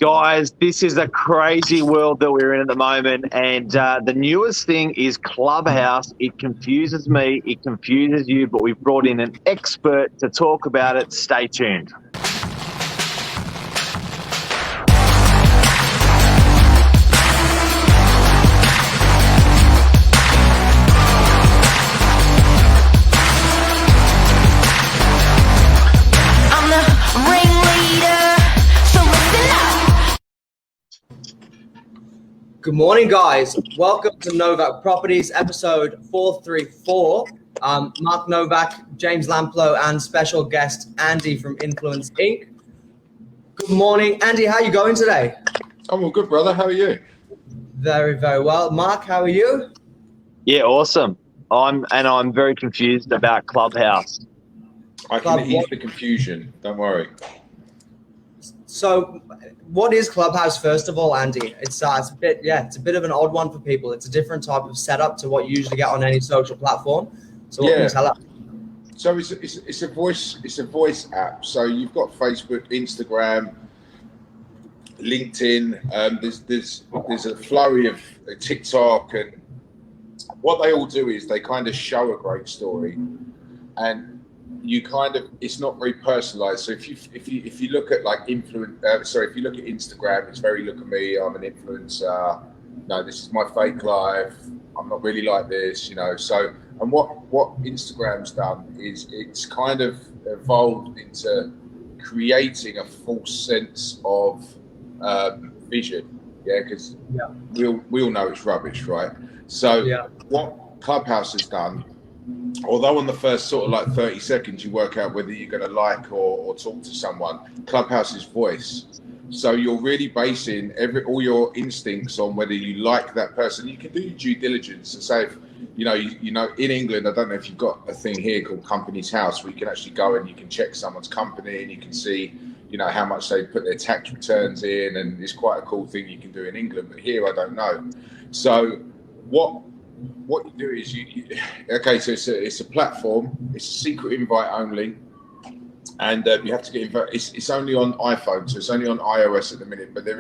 Guys, this is a crazy world that we're in at the moment, and the newest thing is Clubhouse. It confuses me, it confuses you, but we've brought in an expert to talk about it. Stay tuned. Good morning, guys. Welcome to Novak Properties, episode 434. Mark Novak, James Lamplow, and special guest Andy from Influence Inc. Good morning, Andy. How are you going today? I'm all good, brother. How are you? Very, very well. Mark, how are you? Yeah, awesome. I'm very confused about Clubhouse. I can ease the confusion. Don't worry. So, what is Clubhouse, first of all, Andy? It's a bit of an odd one for people. It's a different type of setup to what you usually get on any social platform. So, what can you tell us? So it's a voice app. So you've got Facebook, Instagram, LinkedIn. There's a flurry of TikTok, and what they all do is they kind of show a great story, and it's not very personalized. So if you look at if you look at Instagram, it's very look at me, I'm an influencer. No, this is my fake life. I'm not really like this, So, and what Instagram's done is it's kind of evolved into creating a false sense of vision. Yeah, because we all know it's rubbish, right? So what Clubhouse has done, although on the first sort of like 30 seconds you work out whether you're going to like or talk to someone, Clubhouse's voice. So you're really basing all your instincts on whether you like that person. You can do your due diligence and say, if, in England, I don't know if you've got a thing here called Company's House, where you can actually go and you can check someone's company and you can see, how much they put their tax returns in, and it's quite a cool thing you can do in England. But here, I don't know. So what you do is so it's a platform. It's a secret invite only, and you have to get invited. It's only on iPhone, so it's only on iOS at the minute. But they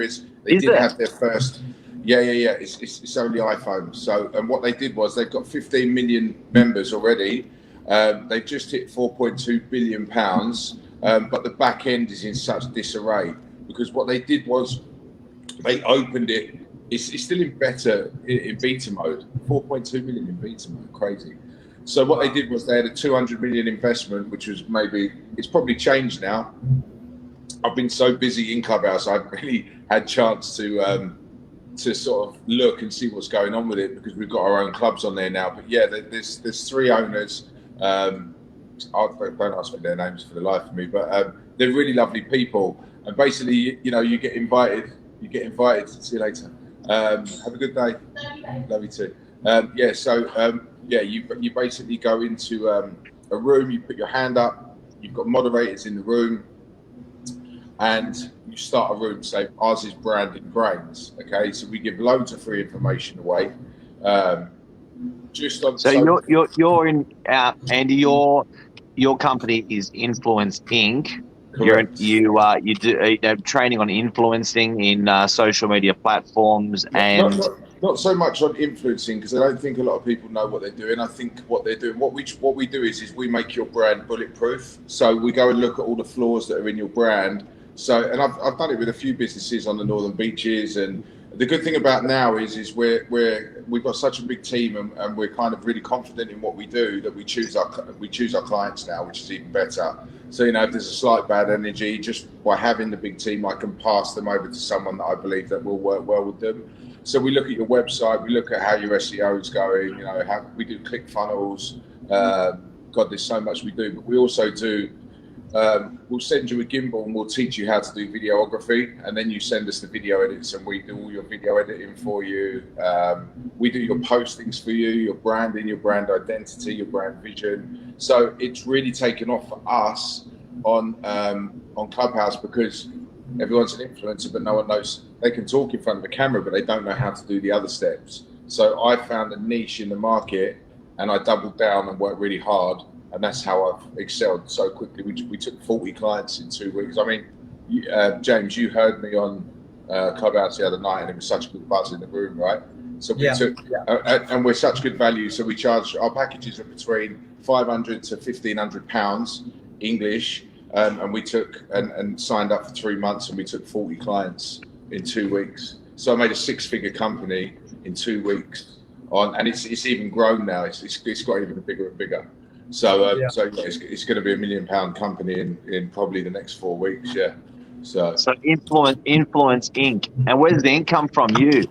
did have their first. It's only iPhone. So, and what they did was they've got 15 million members already. They've just hit 4.2 billion pounds, but the back end is in such disarray because what they did was they opened it. It's still in beta mode, 4.2 million in beta mode, crazy. So what they did was they had a 200 million investment, which was it's probably changed now. I've been so busy in Clubhouse, I've really had chance to sort of look and see what's going on with it because we've got our own clubs on there now. But yeah, there's three owners. Don't ask me their names for the life of me, but they're really lovely people. And basically, you get invited. See you later. Have a good day. Love you too. You basically go into a room, you put your hand up, you've got moderators in the room, and you start a room. Say ours is Branding Brains. Okay, so we give loads of free information away. You're in Andy. Your company is Influence Inc. Correct. You do training on influencing in social media platforms, and not so much on influencing because I don't think a lot of people know what they're doing. I think what they're doing, what we do is we make your brand bulletproof. So we go and look at all the flaws that are in your brand. So, and I've done it with a few businesses on the Northern Beaches, and the good thing about now is we've got such a big team and we're kind of really confident in what we do that we choose our clients now, which is even better. So, if there's a slight bad energy, just by having the big team, I can pass them over to someone that I believe that will work well with them. So we look at your website, we look at how your SEO is going, how we do click funnels. There's so much we do, but we also do, we'll send you a gimbal and we'll teach you how to do videography, and then you send us the video edits and we do all your video editing for you. We do your postings for you, your branding, your brand identity, your brand vision. So it's really taken off for us on Clubhouse because everyone's an influencer, but no one knows. They can talk in front of a camera, but they don't know how to do the other steps. So I found a niche in the market and I doubled down and worked really hard. And that's how I've excelled so quickly. We took 40 clients in 2 weeks. I mean, James, you heard me on Clubhouse the other night, and it was such a good buzz in the room, right? So we took, and we're such good value, so we charge, our packages are between £500 to £1,500 English, and we took and signed up for 3 months, and we took 40 clients in 2 weeks. So I made a 6-figure company in 2 weeks and it's even grown now. It's got even bigger and bigger. So it's going to be £1 million company in probably the next 4 weeks. Yeah. So Influence Inc. And where does the ink come from? You?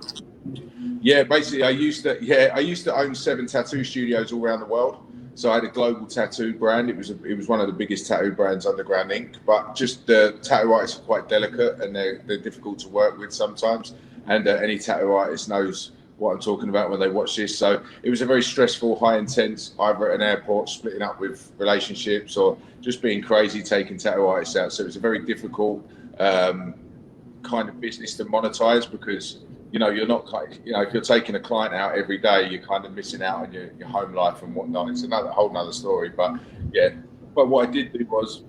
Yeah, basically, I used to own 7 tattoo studios all around the world. So I had a global tattoo brand. It was one of the biggest tattoo brands, Underground Inc. But just the tattoo artists are quite delicate, and they're difficult to work with sometimes. And any tattoo artist knows what I'm talking about when they watch this. So it was a very stressful, high intense, either at an airport, splitting up with relationships, or just being crazy, taking tattoo artists out. So it was a very difficult kind of business to monetize, because you're not, if you're taking a client out every day, you're kind of missing out on your home life and whatnot. It's whole nother story. But yeah, but what I did do was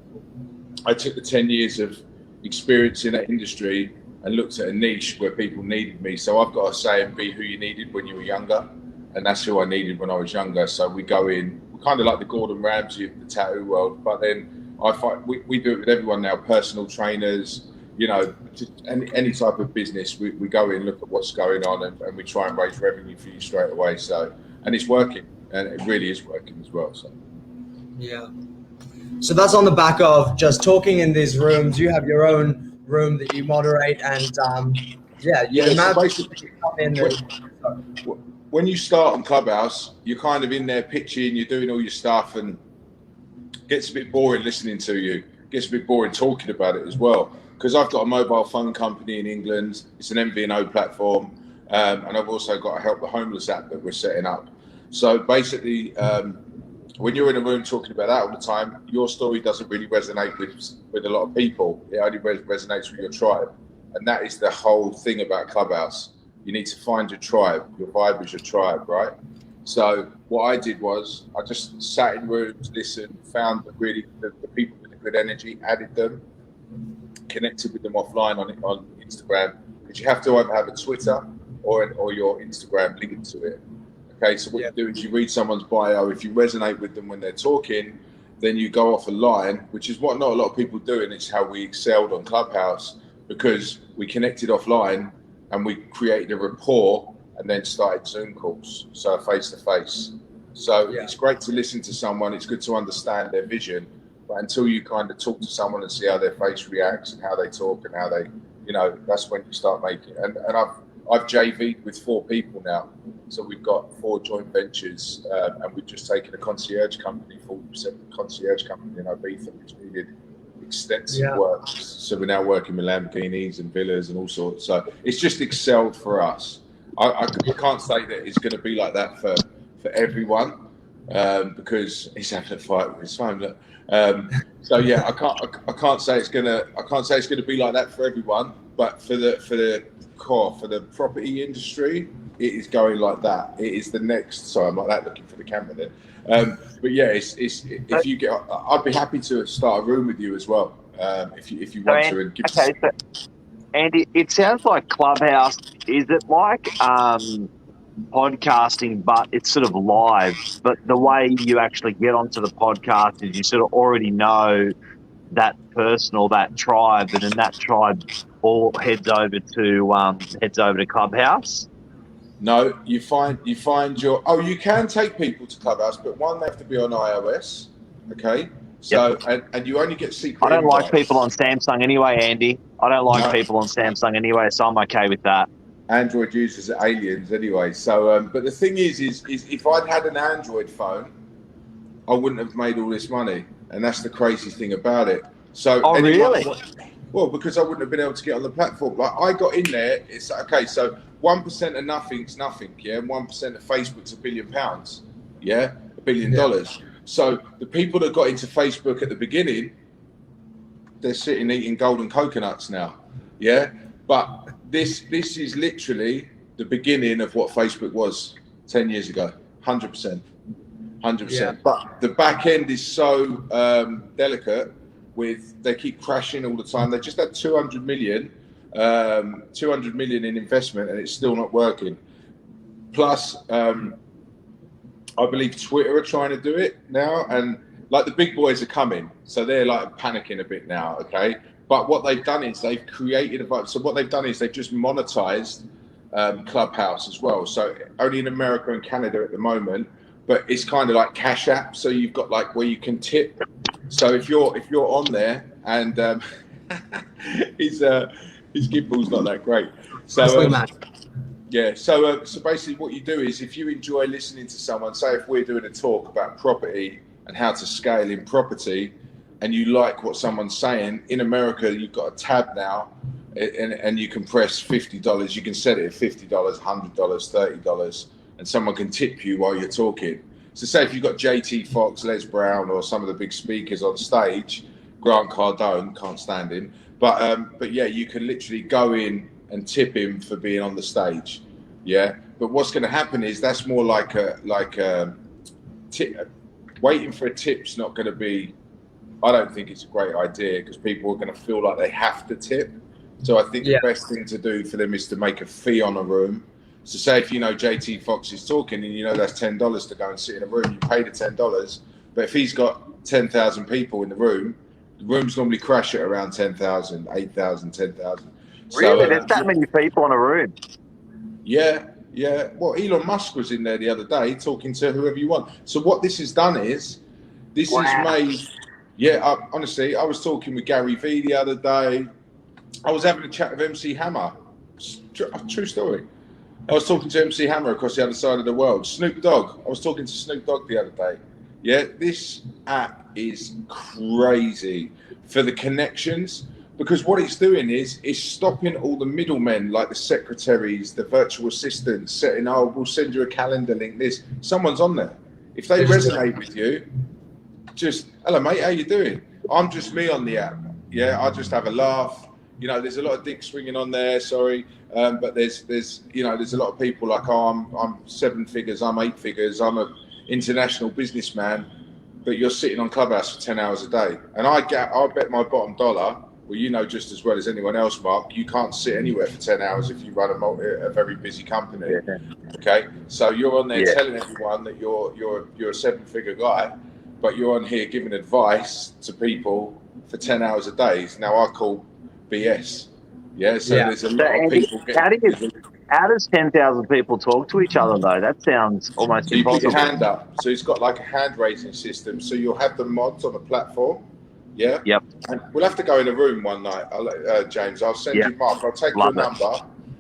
I took the 10 years of experience in that industry and looked at a niche where people needed me. So I've got a saying, be who you needed when you were younger. And that's who I needed when I was younger. So we go in, we're kind of like the Gordon Ramsay of the tattoo world. But then I find we do it with everyone now, personal trainers, just any type of business. We go in, look at what's going on, and we try and raise revenue for you straight away. So, and it's working, and it really is working as well. So, yeah. So that's on the back of just talking in these rooms. You have your own room that you moderate, and so basically, when you start on Clubhouse, you're kind of in there pitching, you're doing all your stuff, and it gets a bit boring listening to you. It gets a bit boring talking about it as well. Because I've got a mobile phone company in England. It's an MVNO platform. And I've also got a Help the Homeless app that we're setting up. So basically, when you're in a room talking about that all the time, your story doesn't really resonate with a lot of people. It only resonates with your tribe. And that is the whole thing about Clubhouse. You need to find your tribe. Your vibe is your tribe, right? So what I did was I just sat in rooms, listened, found the people with the good energy, added them, connected with them offline on Instagram, because you have to either have a Twitter or your Instagram linked to it. Okay, so what you do is you read someone's bio. If you resonate with them when they're talking, then you go off a line, which is what not a lot of people do, and it's how we excelled on Clubhouse, because we connected offline and we created a rapport and then started Zoom calls, so face to face. So it's great to listen to someone. It's good to understand their vision. But until you kind of talk to someone and see how their face reacts and how they talk and how they, that's when you start making. And I've JV'd with 4 people now, so we've got 4 joint ventures, and we've just taken a concierge company, 40% concierge company in Ibiza, which needed extensive work. So we're now working with Lamborghinis and villas and all sorts. So it's just excelled for us. I can't say that it's going to be like that for everyone, because he's having a fight with his phone. Look. So yeah, I can't say it's gonna be like that for everyone, but for the property industry, it is going like that. It is the next. Sorry, I'm like that looking for the camera then. But yeah, it's if you get, I'd be happy to start a room with you as well, if you want to. And so Andy, it sounds like Clubhouse. Is it like podcasting, but it's sort of live, but the way you actually get onto the podcast is you sort of already know that person or that tribe, and then that tribe all heads over to Clubhouse? No, you find your, you can take people to Clubhouse, but one, they have to be on iOS, okay? So, and you only get secret I don't invites. like people on Samsung anyway, Andy. I don't like people on Samsung anyway, so I'm okay with that. Android users are aliens anyway. So, but the thing is if I'd had an Android phone, I wouldn't have made all this money, and that's the crazy thing about it. So, really? Well, because I wouldn't have been able to get on the platform. Like I got in there. It's okay. So 1% of nothing's nothing. Yeah, 1% of Facebook's £1 billion. Yeah, $1 billion. So the people that got into Facebook at the beginning, they're sitting eating golden coconuts now. Yeah, but this is literally the beginning of what Facebook was 10 years ago. 100%. But the back end is so delicate. They keep crashing all the time. They just had 200 million 200 million in investment, and it's still not working. Plus, I believe Twitter are trying to do it now, and like the big boys are coming, so they're like panicking a bit now. Okay, but what they've done is they've created a vibe. So what they've done is they've just monetized Clubhouse as well. So only in America and Canada at the moment, but it's kind of like Cash App. So you've got like where you can tip. So if you're on there, and his gimbal's not that great. So yeah, so basically what you do is if you enjoy listening to someone, say if we're doing a talk about property and how to scale in property, and you like what someone's saying, in America you've got a tab now, and you can press $50. You can set it at $50, $100, $30, and someone can tip you while you're talking. So say if you've got JT Fox, Les Brown, or some of the big speakers on stage, Grant Cardone, can't stand him, but yeah, you can literally go in and tip him for being on the stage. Yeah, but what's going to happen is that's more like a tip. Waiting for a tip's not going to be, I don't think it's a great idea, because people are going to feel like they have to tip. So I think the best thing to do for them is to make a fee on a room. So say if you know JT Fox is talking and you know that's $10 to go and sit in a room, you pay the $10. But if he's got 10,000 people in the rooms normally crash at around 10,000, 8,000, 10,000. Really? There's that many people in a room? Yeah. Well, Elon Musk was in there the other day talking to whoever you want. So what this has done is, this has made, honestly, I was talking with Gary Vee the other day. I was having a chat with MC Hammer. True story. I was talking to MC Hammer across the other side of the world. Snoop Dogg. I was talking to Snoop Dogg the other day. Yeah, this app is crazy for the connections, because what it's doing is stopping all the middlemen, like the secretaries, the virtual assistants, setting, we'll send you a calendar link, this. Someone's on there. If they resonate with you, just, hello mate, how you doing? I'm just me on the app. Yeah, I just have a laugh. You know, there's a lot of dick swinging on there, sorry. But there's a lot of people like, I'm 7 figures, I'm 8 figures, I'm a international businessman, but you're sitting on Clubhouse for 10 hours a day. And I bet my bottom dollar, well, you know just as well as anyone else, Mark, you can't sit anywhere for 10 hours if you run a very busy company. Yeah. Okay, so you're on there telling everyone that you're a 7-figure guy, but you're on here giving advice to people for 10 hours a day. Now I call BS. Yeah, so there's a lot of people. How does 10,000 people talk to each other though? That sounds almost impossible. You put your hand up, so it's got like a hand raising system. So you'll have the mods on the platform. Yeah. Yep. And we'll have to go in a room one night, James. I'll send you, Mark. I'll take your number.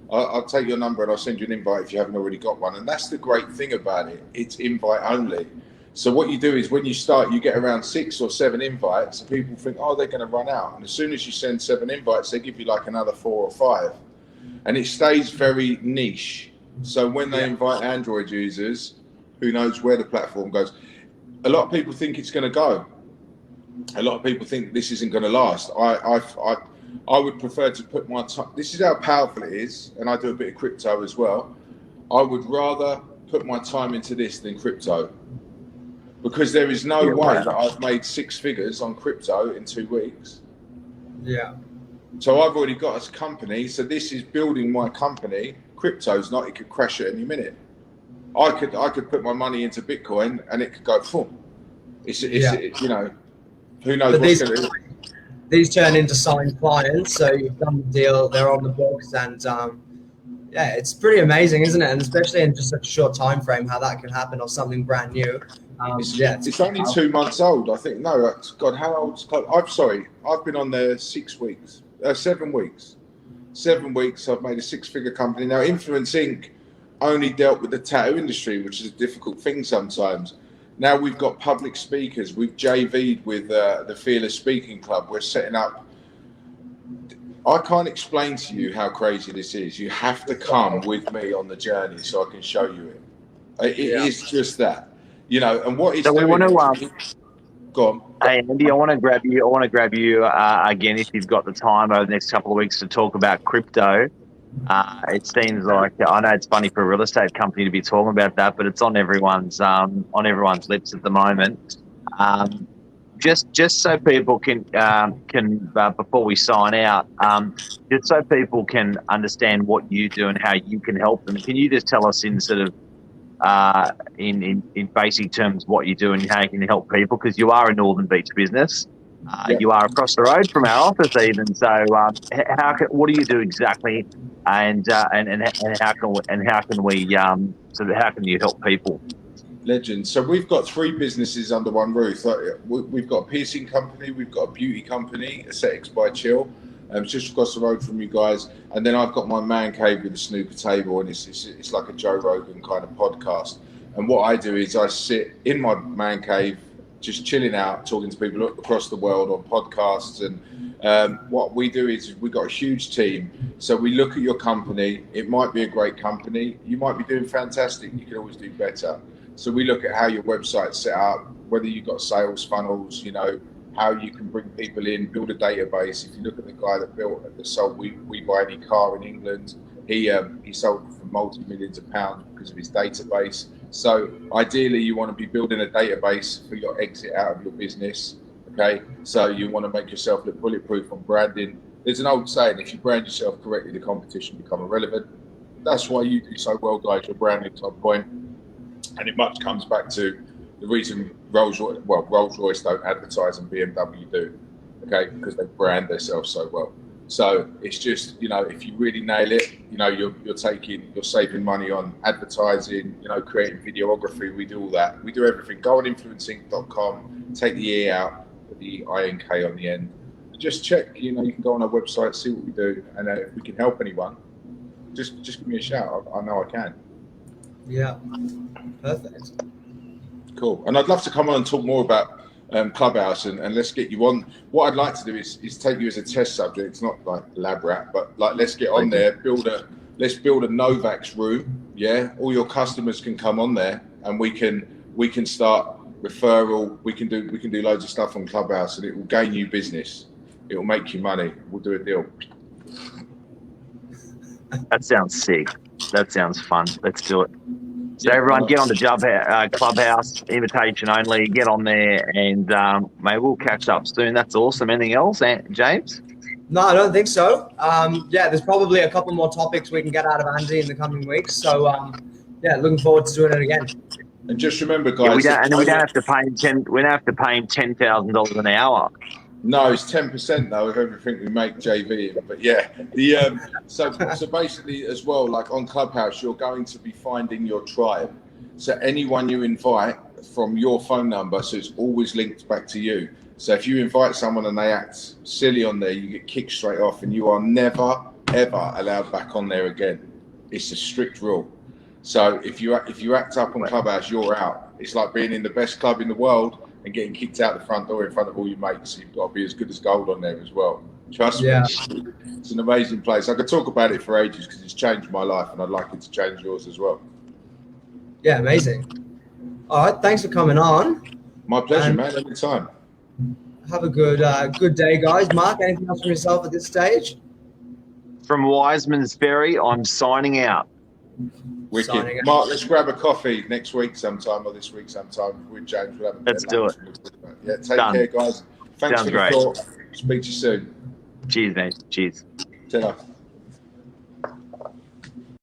I'll take your number and I'll send you an invite if you haven't already got one. And that's the great thing about it. It's invite only. So what you do is when you start, you get around 6 or 7 invites, and people think, oh, they're going to run out. And as soon as you send 7 invites, they give you like another 4 or 5. And it stays very niche. So when they invite Android users, who knows where the platform goes? A lot of people think it's going to go. A lot of people think this isn't going to last. I would prefer to put my time. This is how powerful it is, and I do a bit of crypto as well. I would rather put my time into this than crypto, because there is no way that I've made 6 figures on crypto in 2 weeks. Yeah. So I've already got a company. So this is building my company. Crypto's not. It could crash at any minute. I could put my money into Bitcoin and it could go boom. It's you know, who knows what's going to. These turn into signed clients. So you've done the deal. They're on the books, and yeah, it's pretty amazing, isn't it? And especially in just such a short time frame, how that can happen, or something brand new. It's only 2 months old, I think. No, God, how old's Club? I'm sorry, I've been on there 7 weeks. 7 weeks. I've made a 6-figure company now. Influence Inc. only dealt with the tattoo industry, which is a difficult thing sometimes. Now we've got public speakers. We've JV'd with the Fearless Speaking Club. We're setting up. I can't explain to you how crazy this is. You have to come with me on the journey so I can show you it. It is just that, you know. And what it's so we doing. Want to, go on. Hey Andy, I want to grab you again if you've got the time over the next couple of weeks to talk about crypto. It seems like, I know it's funny for a real estate company to be talking about that, but it's on everyone's lips at the moment. just so people can before we sign out, just so people can understand what you do and how you can help them. Can you just tell us in sort of in basic terms what you do and how you can help people? Because you are a Northern Beach business. You are across the road from our office, even. So, what do you do exactly, and how can we how can you help people? Legend. So we've got 3 businesses under one roof. We've got a piercing company, we've got a beauty company, Aesthetics by Chill, just across the road from you guys, and then I've got my man cave with a snooker table, and it's like a Joe Rogan kind of podcast. And what I do is I sit in my man cave, just chilling out, talking to people across the world on podcasts. And what we do is we've got a huge team. So we look at your company. It might be a great company. You might be doing fantastic. You can always do better. So we look at how your website's set up, whether you've got sales funnels, how you can bring people in, build a database. If you look at the guy that sold We Buy Any Car in England, he sold for multi-millions of pounds because of his database. So ideally, you want to be building a database for your exit out of your business. Okay, so you want to make yourself look bulletproof on branding. There's an old saying: if you brand yourself correctly, the competition become irrelevant. That's why you do so well, guys. Your branding's on point. And it much comes back to the reason Rolls-Royce don't advertise and BMW do, okay? Because they brand themselves so well. So it's just, if you really nail it, you're saving money on advertising, creating videography. We do all that. We do everything. Go on influenceinc.com, take the E out, put the INK on the end. Just check, you can go on our website, see what we do, and if we can help anyone, just give me a shout. I know I can. Yeah, perfect. Cool. And I'd love to come on and talk more about Clubhouse and let's get you on. What I'd like to do is take you as a test subject. It's not like lab rat, but like let's get on there, let's build a Novak's room. Yeah, all your customers can come on there, and we can start referral. We can do loads of stuff on Clubhouse, and it will gain you business. It will make you money. We'll do a deal. That sounds sick. That sounds fun. Let's do it. So everyone, get on the Clubhouse, invitation only. Get on there, and maybe we'll catch up soon. That's awesome. Anything else, James? No, I don't think so. There's probably a couple more topics we can get out of Andy in the coming weeks. So looking forward to doing it again. And just remember, guys, we don't have to pay him $10,000 an hour. No, it's 10% though of everything we make JV in. But yeah, so basically as well, like on Clubhouse, you're going to be finding your tribe. So anyone you invite from your phone number, so it's always linked back to you. So if you invite someone and they act silly on there, you get kicked straight off, and you are never ever allowed back on there again. It's a strict rule. So if you act up on Clubhouse, you're out. It's like being in the best club in the world and getting kicked out the front door in front of all your mates. You've got to be as good as gold on there as well. Trust me, it's an amazing place. I could talk about it for ages because it's changed my life, and I'd like it to change yours as well. Yeah, amazing. All right, thanks for coming on. My pleasure, man. Anytime. Have a good day, guys. Mark, anything else from yourself at this stage? From Wiseman's Ferry, I'm signing out. Wicked. Mark, let's grab a coffee next week sometime or this week sometime with James. We'll have let's do it. Yeah, take care, guys. Thanks for the call. Speak to you soon. Cheers, mate. Cheers. Ta-ra.